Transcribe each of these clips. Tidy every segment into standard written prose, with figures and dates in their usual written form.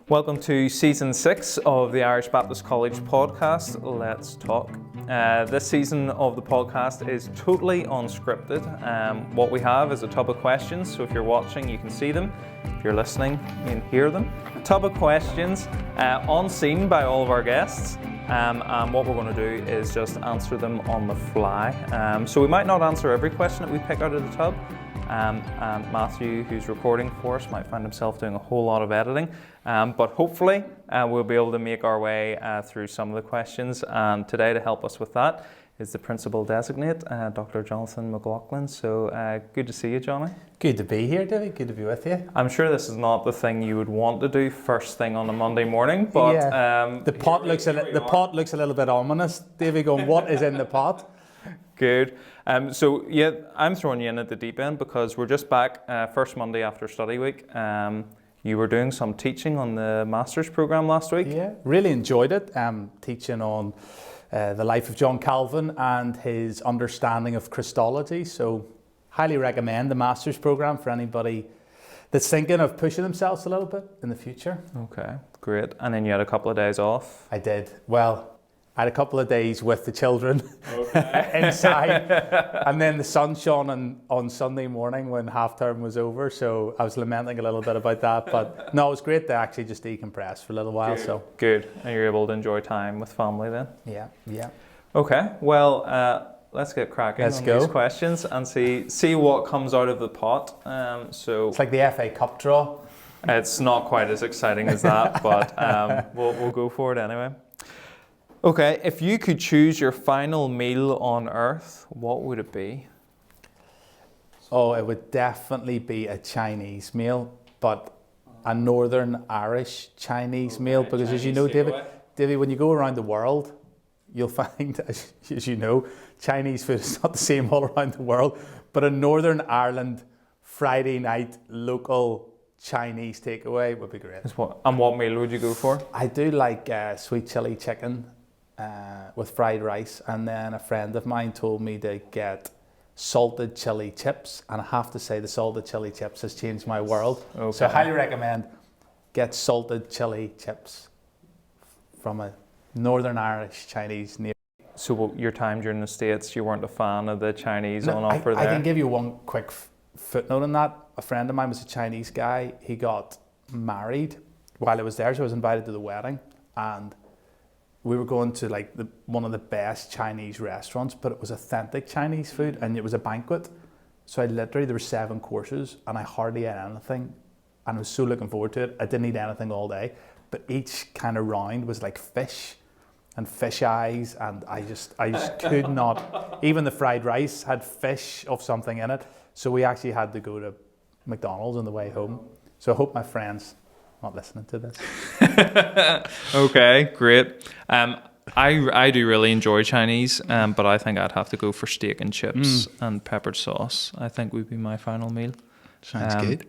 Welcome to Season 6 of the Irish Baptist College podcast, Let's Talk. This season of the podcast is totally unscripted. What we have is a tub of questions, so if you're watching, you can see them. If you're listening, you can hear them. A tub of questions unseen by all of our guests. And what we're going to do is just answer them on the fly. So we might not answer every question that we pick out of the tub. And Matthew, who's recording for us, might find himself doing a whole lot of editing. But hopefully we'll be able to make our way through some of the questions. And today, to help us with that, is the Principal Designate, Dr. Jonathan McClaughlin. So good to see you, Johnny. Good to be here, David. Good to be with you. I'm sure this is not the thing you would want to do first thing on a Monday morning, but yeah. The pot looks a little bit ominous. David, going, what is in the pot? Good. So yeah, I'm throwing you in at the deep end because we're just back first Monday after study week. You were doing some teaching on the master's program last week. Yeah, really enjoyed it. Teaching on the life of John Calvin and his understanding of Christology. So highly recommend the master's program for anybody that's thinking of pushing themselves a little bit in the future. Okay, great. And then you had a couple of days off. I did. Well, I had a couple of days with the children inside, and then the sun shone on Sunday morning when half term was over, so I was lamenting a little bit about that, but no, it was great to actually just decompress for a little while. Good. So good, and you're able to enjoy time with family then? Yeah. Okay, well, let's get cracking on these questions and see what comes out of the pot. So it's like the FA Cup draw. It's not quite as exciting as that, but we'll go for it anyway. Okay, if you could choose your final meal on earth, what would it be? Oh, it would definitely be a Chinese meal, but a Northern Irish Chinese meal, because Chinese, as you know, David, when you go around the world, you'll find, as you know, Chinese food is not the same all around the world, but a Northern Ireland Friday night local Chinese takeaway would be great. And what meal would you go for? I do like sweet chili chicken with fried rice, and then a friend of mine told me to get salted chili chips, and I have to say the salted chili chips has changed my world. Okay. So I highly recommend get salted chili chips from a Northern Irish Chinese near. So your time during the States, you weren't a fan of the Chinese on offer there? I can give you one quick footnote on that. A friend of mine was a Chinese guy. He got married while I was there, so I was invited to the wedding, and we were going to like one of the best Chinese restaurants, but it was authentic Chinese food, and it was a banquet. So there were 7 courses, and I hardly ate anything, and I was so looking forward to it. I didn't eat anything all day, but each kind of round was like fish and fish eyes, and I just could not. Even the fried rice had fish of something in it, so we actually had to go to McDonald's on the way home. So I hope my friends not listening to this. Okay, great. I do really enjoy Chinese, but I think I'd have to go for steak and chips and peppered sauce. I think would be my final meal. Sounds good.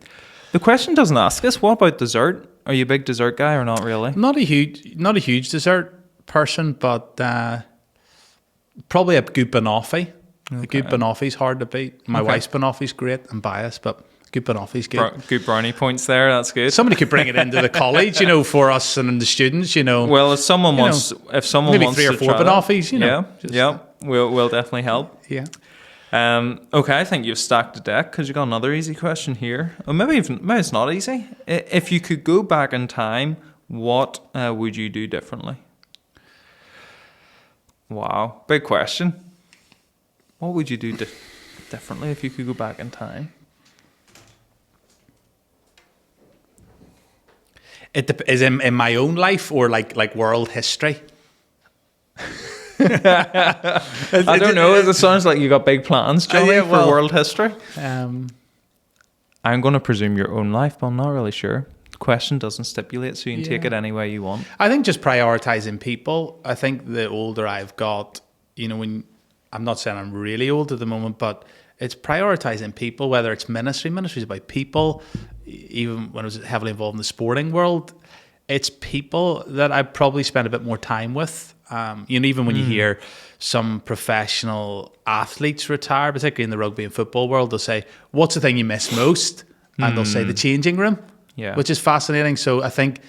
The question doesn't ask us, what about dessert? Are you a big dessert guy or not really? Not a huge dessert person, but probably a good banoffee. Okay. A good banoffee's hard to beat. My wife's banoffee's great. I'm biased, but good banoffee's good. Good brownie points there. That's good. Somebody could bring it into the college, for us and the students, Well, if someone wants maybe 3 or 4 banoffies, Yeah, we'll definitely help. Yeah. Okay, I think you've stacked the deck because you got another easy question here. Or maybe it's not easy. If you could go back in time, what would you do differently? Wow, big question. What would you do differently if you could go back in time? It is in my own life or like world history? I don't know. It sounds like you got big plans, Johnny, for world history. I'm going to presume your own life, but I'm not really sure. The question doesn't stipulate, so you can take it any way you want. I think just prioritizing people. I think the older I've got, when I'm not saying I'm really old at the moment, but it's prioritizing people, whether it's ministry. Ministry is about people. Even when I was heavily involved in the sporting world, it's people that I probably spend a bit more time with. Even when you hear some professional athletes retire, particularly in the rugby and football world, they'll say, what's the thing you miss most? And they'll say the changing room, which is fascinating. So I think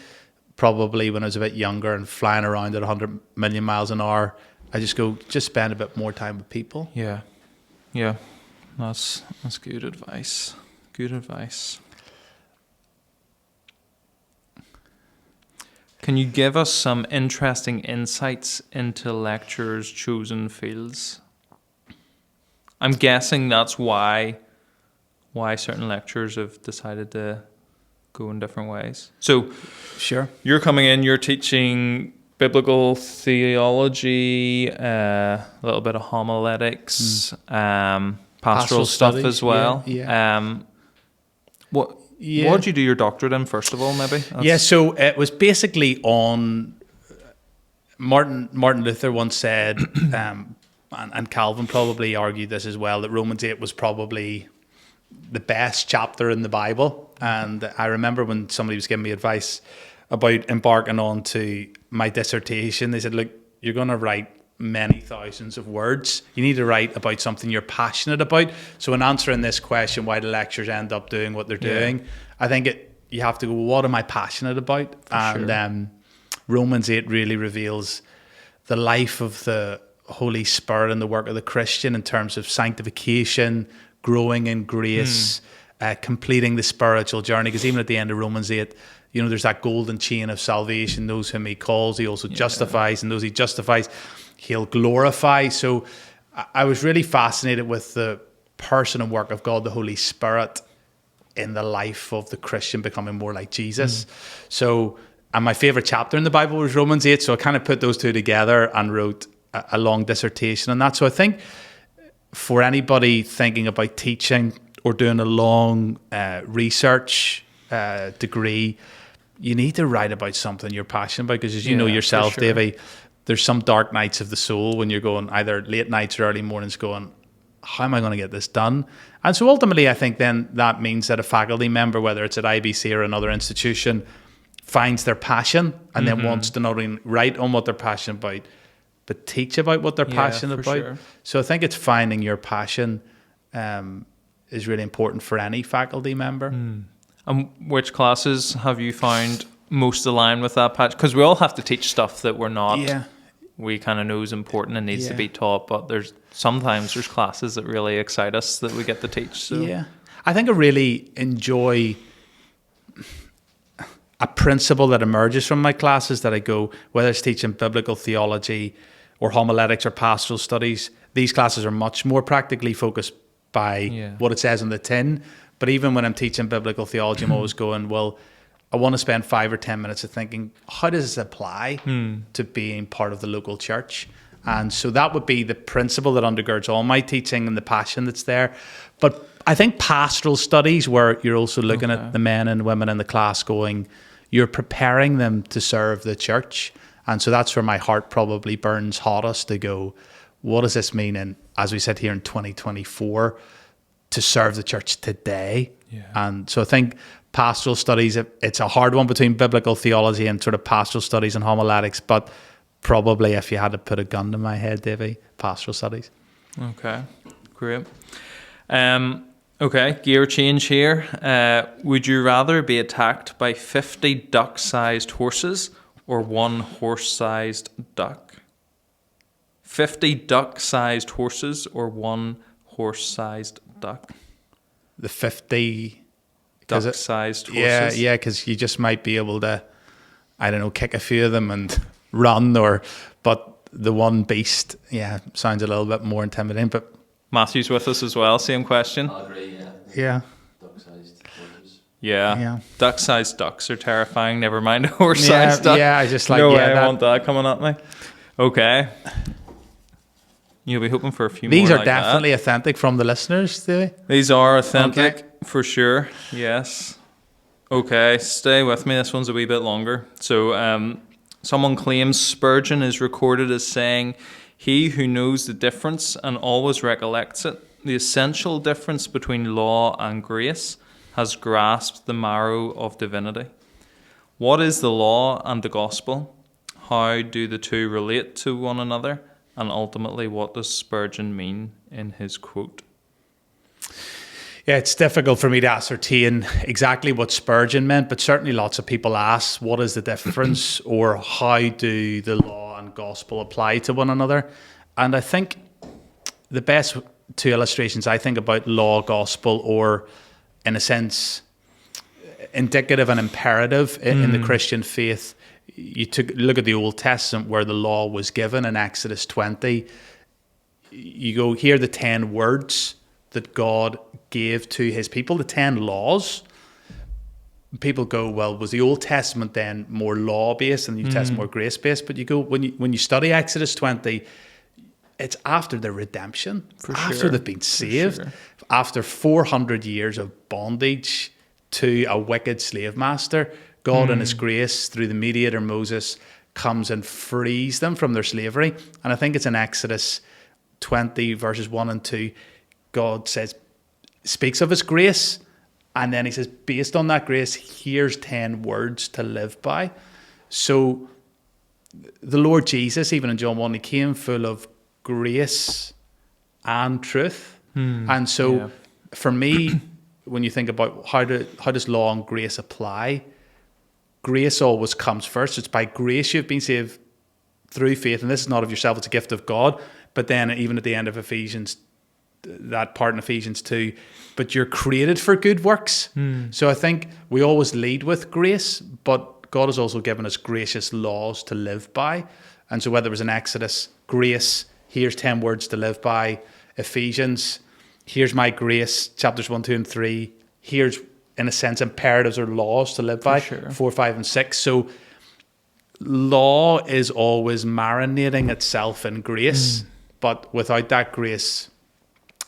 probably when I was a bit younger and flying around at 100 million miles an hour, I just spend a bit more time with people. Yeah. That's good advice. Good advice. Can you give us some interesting insights into lecturers' chosen fields? I'm guessing that's why certain lecturers have decided to go in different ways. So, sure, you're coming in, you're teaching biblical theology, a little bit of homiletics, pastoral stuff studies, as well. Yeah. What did you do your doctorate in, first of all, maybe? So it was basically on Martin Luther once said, and Calvin probably argued this as well, that Romans 8 was probably the best chapter in the Bible. And I remember when somebody was giving me advice about embarking on to my dissertation, they said, look, you're going to write many thousands of words. You need to write about something you're passionate about. So in answering this question, why do lecturers end up doing what they're doing, I think you have to go, what am I passionate about? Romans 8 really reveals the life of the Holy Spirit and the work of the Christian in terms of sanctification, growing in grace, completing the spiritual journey. Because even at the end of Romans 8, there's that golden chain of salvation. Those whom he calls, he also justifies, and those he justifies, he'll glorify. So I was really fascinated with the person and work of God, the Holy Spirit, in the life of the Christian becoming more like Jesus. And my favorite chapter in the Bible was Romans 8. So I kind of put those two together and wrote a long dissertation on that. So I think for anybody thinking about teaching or doing a long research degree, you need to write about something you're passionate about, because as you know yourself, sure, Davey, there's some dark nights of the soul when you're going either late nights or early mornings going, how am I going to get this done? And so ultimately, I think then that means that a faculty member, whether it's at IBC or another institution, finds their passion and then wants to not only write on what they're passionate about, but teach about what they're passionate about. Sure. So I think it's finding your passion is really important for any faculty member. And which classes have you found most aligned with that passion? Because we all have to teach stuff that we're not, we kind of know is important and needs to be taught, but sometimes there's classes that really excite us that we get to teach. So. Yeah, I think I really enjoy a principle that emerges from my classes that I go, whether it's teaching biblical theology or homiletics or pastoral studies, these classes are much more practically focused by what it says on the tin. But even when I'm teaching biblical theology, I'm always going, well, I want to spend 5 or 10 minutes of thinking, how does this apply to being part of the local church? And so that would be the principle that undergirds all my teaching and the passion that's there. But I think pastoral studies, where you're also looking at the men and women in the class going, you're preparing them to serve the church. And so that's where my heart probably burns hottest to go, what does this mean in, as we said here, in 2024, to serve the church today? And so I think pastoral studies, it's a hard one between biblical theology and sort of pastoral studies and homiletics, but probably if you had to put a gun to my head, Davey, pastoral studies. Okay, great. Okay, gear change here. Would you rather be attacked by 50 duck-sized horses or one horse-sized duck? 50 duck-sized horses or one horse-sized duck? The 50 duck-sized horses. Yeah, because you just might be able to, I don't know, kick a few of them and run, but the one beast, sounds a little bit more intimidating. But Matthew's with us as well. Same question. I agree. Yeah. Duck-sized horses. Yeah. Duck-sized ducks are terrifying. Never mind a horse-sized duck. Yeah, I just like no way I want that coming at me. Okay. You'll be hoping for a few These more. These are definitely authentic from the listeners, do they? These are authentic for sure. Yes. Okay, stay with me. This one's a wee bit longer. So, someone claims Spurgeon is recorded as saying, "He who knows the difference and always recollects it, the essential difference between law and grace, has grasped the marrow of divinity." What is the law and the gospel? How do the two relate to one another? And ultimately, what does Spurgeon mean in his quote? Yeah, it's difficult for me to ascertain exactly what Spurgeon meant, but certainly lots of people ask, what is the difference, or how do the law and gospel apply to one another? And I think the best two illustrations I think about law, gospel, or in a sense, indicative and imperative in the Christian faith. Look at the Old Testament where the law was given in Exodus 20. You go, here are the 10 words that God gave to his people, the 10 laws. People go, well, was the Old Testament then more law-based and the New Testament more grace-based? But you go, when you study Exodus 20, it's after their redemption, after they've been saved, after 400 years of bondage to a wicked slave master. God in his grace, through the mediator Moses, comes and frees them from their slavery. And I think it's in Exodus 20, verses 1 and 2, God speaks of his grace, and then he says, based on that grace, here's 10 words to live by. So the Lord Jesus, even in John 1, he came full of grace and truth. And so for me, when you think about how does law and grace apply, grace always comes first. It's by grace you've been saved through faith, and this is not of yourself, it's a gift of God. But then even at the end of Ephesians, that part in Ephesians 2, but you're created for good works. So I think we always lead with grace, but God has also given us gracious laws to live by. And so whether it was in Exodus, grace, here's 10 words to live by. Ephesians, here's my grace, chapters 1, 2, and 3. Here's, in a sense, imperatives or laws to live by, 4, 5, and 6. So law is always marinating itself in grace, but without that grace,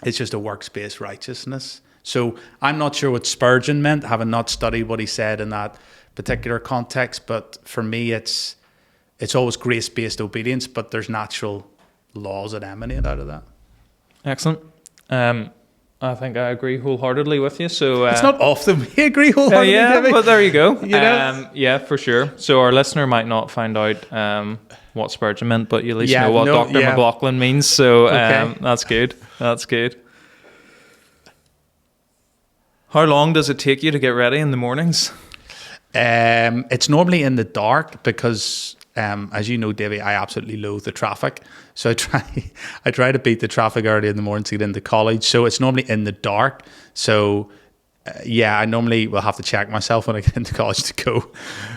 it's just a works-based righteousness. So I'm not sure what Spurgeon meant, having not studied what he said in that particular context. But for me, it's always grace-based obedience, but there's natural laws that emanate out of that. Excellent. I think I agree wholeheartedly with you. So it's not often we agree wholeheartedly. But there you go. You know? Yeah, for sure. So our listener might not find out what Spurgeon meant, but you at least know what Dr. McClaughlin means. So that's good. That's good. How long does it take you to get ready in the mornings? It's normally in the dark because, as you know, Davey, I absolutely loathe the traffic. So I try to beat the traffic early in the morning to get into college. So it's normally in the dark. So I normally will have to check myself when I get into college to go.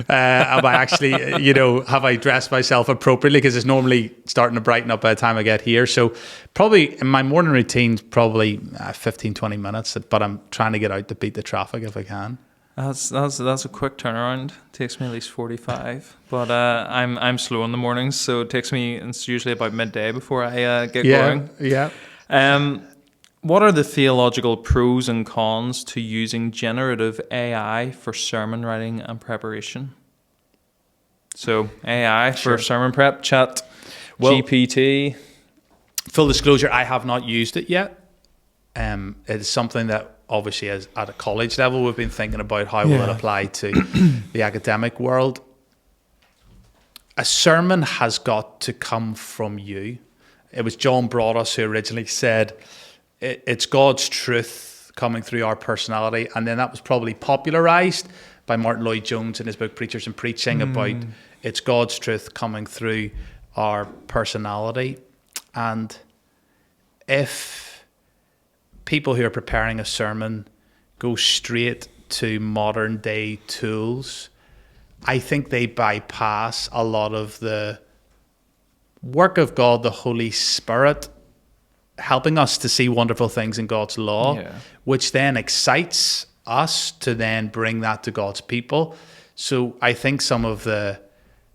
Am I actually, have I dressed myself appropriately? Because it's normally starting to brighten up by the time I get here. So probably in my morning routine, probably 15, 20 minutes. But I'm trying to get out to beat the traffic if I can. That's a quick turnaround. It takes me at least 45, but I'm slow in the mornings, so it's usually about midday before I get going. Yeah. What are the theological pros and cons to using generative AI for sermon writing and preparation? So AI for sermon prep, Chat GPT. Full disclosure, I have not used it yet. It is something that obviously as at a college level we've been thinking about how will it apply to the academic world. A sermon has got to come from you. It was John Broadus who originally said it's God's truth coming through our personality, and then that was probably popularized by Martin Lloyd-Jones in his book Preachers and Preaching about it's God's truth coming through our personality. And if people who are preparing a sermon go straight to modern day tools, I think they bypass a lot of the work of God, the Holy Spirit, helping us to see wonderful things in God's law, which then excites us to then bring that to God's people. So I think some of the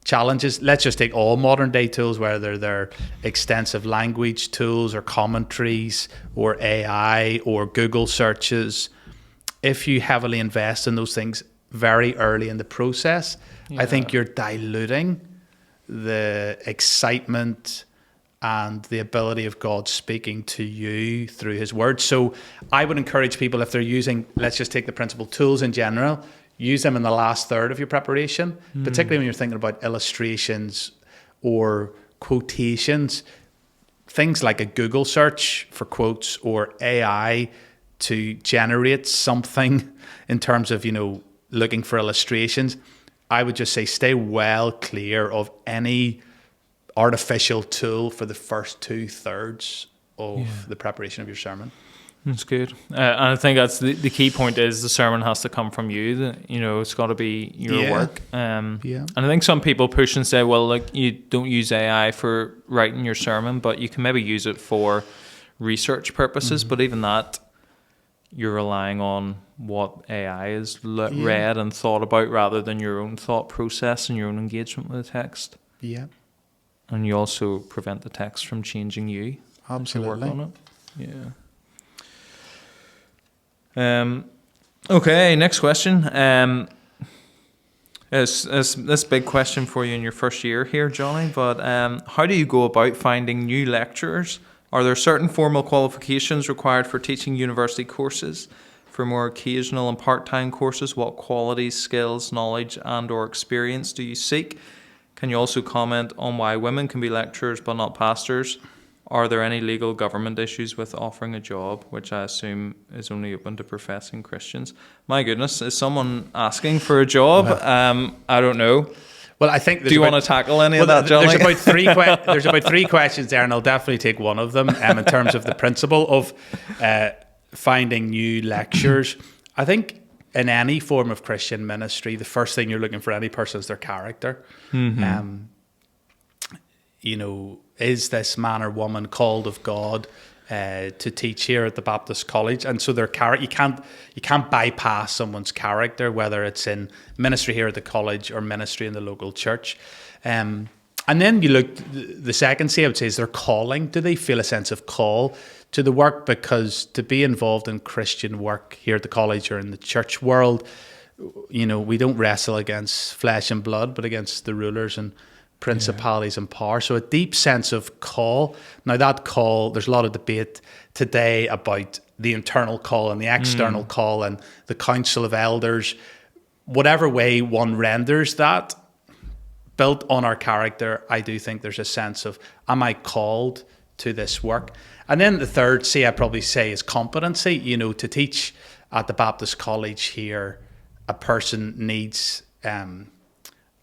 challenges, let's just take all modern day tools, whether they're extensive language tools or commentaries or AI or Google searches. If you heavily invest in those things very early in the process, I think you're diluting the excitement and the ability of God speaking to you through his word. So I would encourage people, if they're using, let's just take the principal tools in general, use them in the last third of your preparation, particularly when you're thinking about illustrations or quotations. Things like a Google search for quotes or AI to generate something in terms of, looking for illustrations, I would just say stay well clear of any artificial tool for the first 2/3 of the preparation of your sermon. That's good. And I think that's the key point is the sermon has to come from you. It's got to be your work. And I think some people push and say, well, look, you don't use AI for writing your sermon, but you can maybe use it for research purposes. But even that, you're relying on what AI is read and thought about rather than your own thought process and your own engagement with the text. Yeah. And you also prevent the text from changing you. Absolutely. Work on it. Yeah. Okay, next question. This big question for you in your first year here, Johnny, but how do you go about finding new lecturers? Are there certain formal qualifications required for teaching university courses? For more occasional and part-time courses, what qualities, skills, knowledge and/or experience do you seek? Can you also comment on why women can be lecturers but not pastors? Are there any legal government issues with offering a job, which I assume is only open to professing Christians? My goodness, is someone asking for a job? I don't know. Well, I think. Do you want to tackle any of that, Johnny? There's about three questions there, and I'll definitely take one of them. In terms of the principle of finding new lecturers, I think in any form of Christian ministry, the first thing you're looking for any person is their character. Mm-hmm. Is this man or woman called of God to teach here at the Baptist College? And so their character, you can't bypass someone's character, whether it's in ministry here at the college or ministry in the local church. And then you look, the second C I would say is their calling. Do they feel a sense of call to the work? Because to be involved in Christian work here at the college or in the church world, we don't wrestle against flesh and blood, but against the rulers and principalities and power. So a deep sense of call. Now that call, there's a lot of debate today about the internal call and the external call and the council of elders. Whatever way one renders that, built on our character, I do think there's a sense of, am I called to this work? And then the third C I'd probably say is competency. To teach at the Baptist College here, a person needs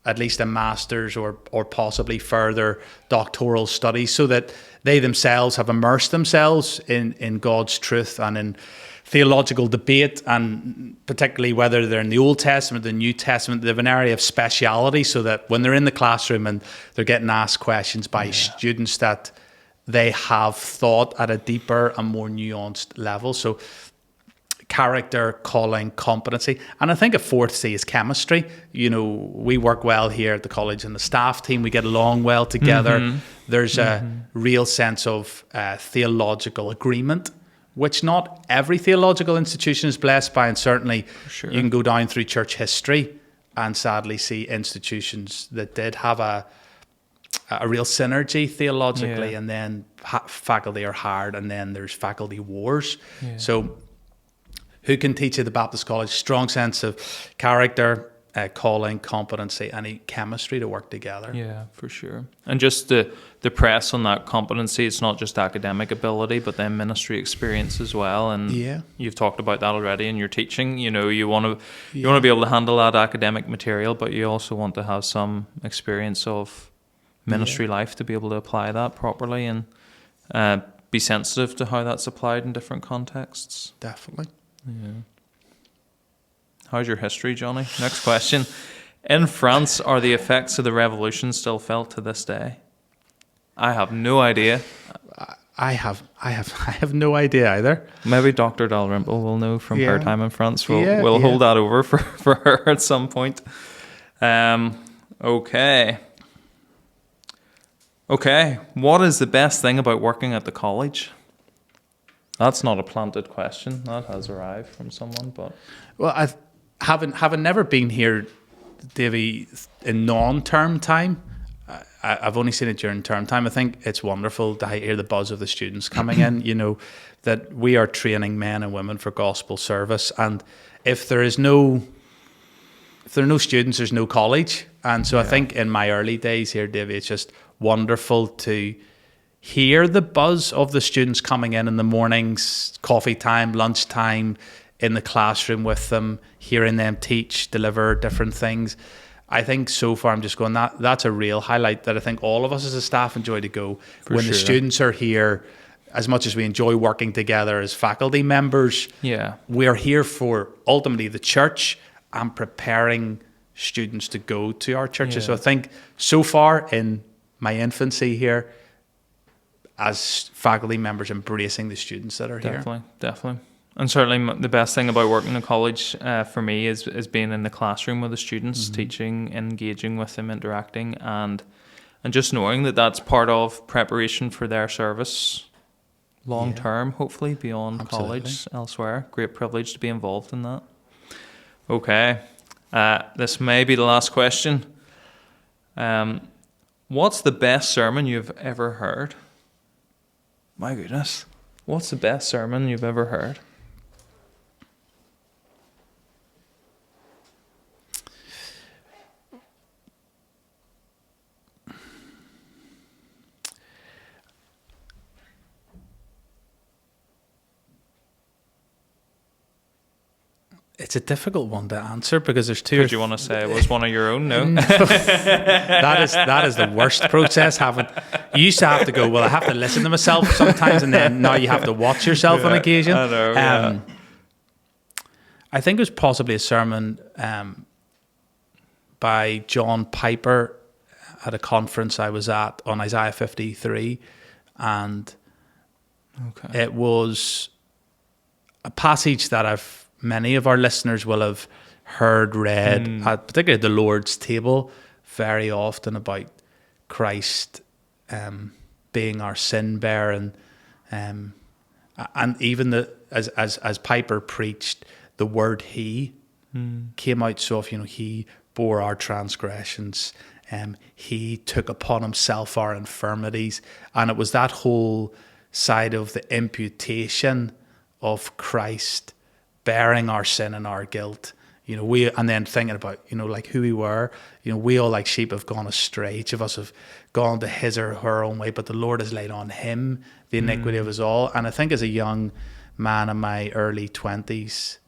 at least a master's or possibly further doctoral studies so that they themselves have immersed themselves in God's truth and in theological debate, and particularly whether they're in the Old Testament or the New Testament, they have an area of speciality so that when they're in the classroom and they're getting asked questions by students, that they have thought at a deeper and more nuanced level. So character, calling, competency. And I think a fourth C is chemistry. We work well here at the college and the staff team, we get along well together. Mm-hmm. There's a real sense of theological agreement, which not every theological institution is blessed by. And certainly you can go down through church history and sadly see institutions that did have a real synergy theologically, and then faculty are hard, and then there's faculty wars. So who can teach at the Baptist College? Strong sense of character, calling, competency, and chemistry to work together. Yeah, for sure. And just the press on that competency, it's not just academic ability, but then ministry experience as well. And you've talked about that already in your teaching. You want to be able to handle that academic material, but you also want to have some experience of ministry life to be able to apply that properly and be sensitive to how that's applied in different contexts. Definitely. Yeah. How's your history, Johnny? Next question. In France, are the effects of the revolution still felt to this day? I have no idea. I have no idea either. Maybe Dr. Dalrymple will know from her time in France. We'll hold that over for her at some point. Okay. What is the best thing about working at the college? That's not a planted question. That has arrived from someone, but having never been here, Davey, in non-term time. I've only seen it during term time. I think it's wonderful to hear the buzz of the students coming in. That we are training men and women for gospel service, and if there are no students, there's no college. And so I think in my early days here, Davey, it's just wonderful to hear the buzz of the students coming in the mornings, coffee time, lunchtime, in the classroom with them, hearing them teach, deliver different things. I think so far I'm just going, that's a real highlight that I think all of us as a staff enjoy to go. When the students are here, as much as we enjoy working together as faculty members, we're here for ultimately the church and preparing students to go to our churches. So I think so far in my infancy here, as faculty members, embracing the students that are here. Definitely. And certainly the best thing about working in college for me is being in the classroom with the students, teaching, engaging with them, interacting, and just knowing that that's part of preparation for their service long term, hopefully beyond college, elsewhere. Great privilege to be involved in that. Okay, this may be the last question. What's the best sermon you've ever heard? My goodness. What's the best sermon you've ever heard? It's a difficult one to answer because there's two. Did you want to say it was one of your own? No. that is the worst process. You used to have to go, well, I have to listen to myself sometimes, and then now you have to watch yourself on occasion. I know, I think it was possibly a sermon by John Piper at a conference I was at on Isaiah 53, and it was a passage that many of our listeners will have heard read, particularly at the Lord's table, very often about Christ being our sin bearer, and even as Piper preached, the word "He" came out so often. He bore our transgressions, He took upon Himself our infirmities, and it was that whole side of the imputation of Christ bearing our sin and our guilt, and then thinking about, like who we were. We all like sheep have gone astray. Each of us have gone to his or her own way, but the Lord has laid on Him the iniquity of us all. And I think as a young man in my early 20s,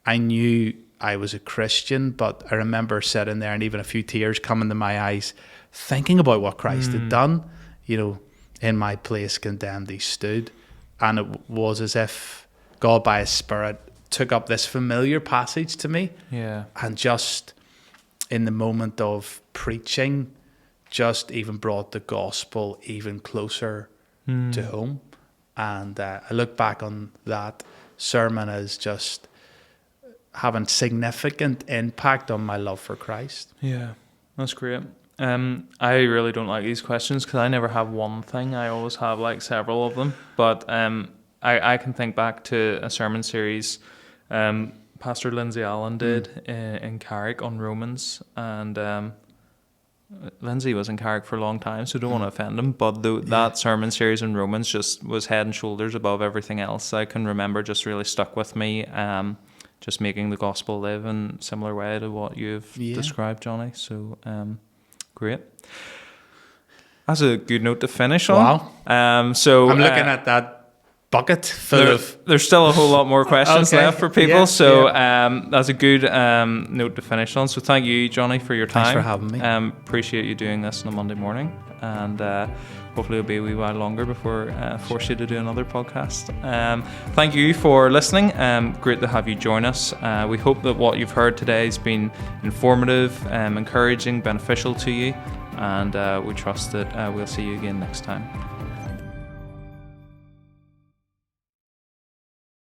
I knew I was a Christian, but I remember sitting there and even a few tears coming to my eyes, thinking about what Christ had done. In my place condemned He stood. And it was as if God by His Spirit took up this familiar passage to me, and just in the moment of preaching, just even brought the gospel even closer to home. And I look back on that sermon as just having significant impact on my love for Christ. Yeah, that's great. I really don't like these questions because I never have one thing. I always have like several of them. But I can think back to a sermon series Pastor Lindsay Allen did in Carrick on Romans, and Lindsay was in Carrick for a long time, so don't want to offend him, but that sermon series in Romans just was head and shoulders above everything else. I can remember just really stuck with me, just making the gospel live in a similar way to what you've described, Johnny. So great. That's a good note to finish on. Wow. So I'm looking at that bucket full of... There's still a whole lot more questions left for people, that's a good note to finish on. So thank you, Johnny, for your time. Thanks for having me. Appreciate you doing this on a Monday morning, and hopefully it'll be a wee while longer before I force you to do another podcast. Thank you for listening. Great to have you join us. We hope that what you've heard today has been informative, encouraging, beneficial to you, and we trust that we'll see you again next time.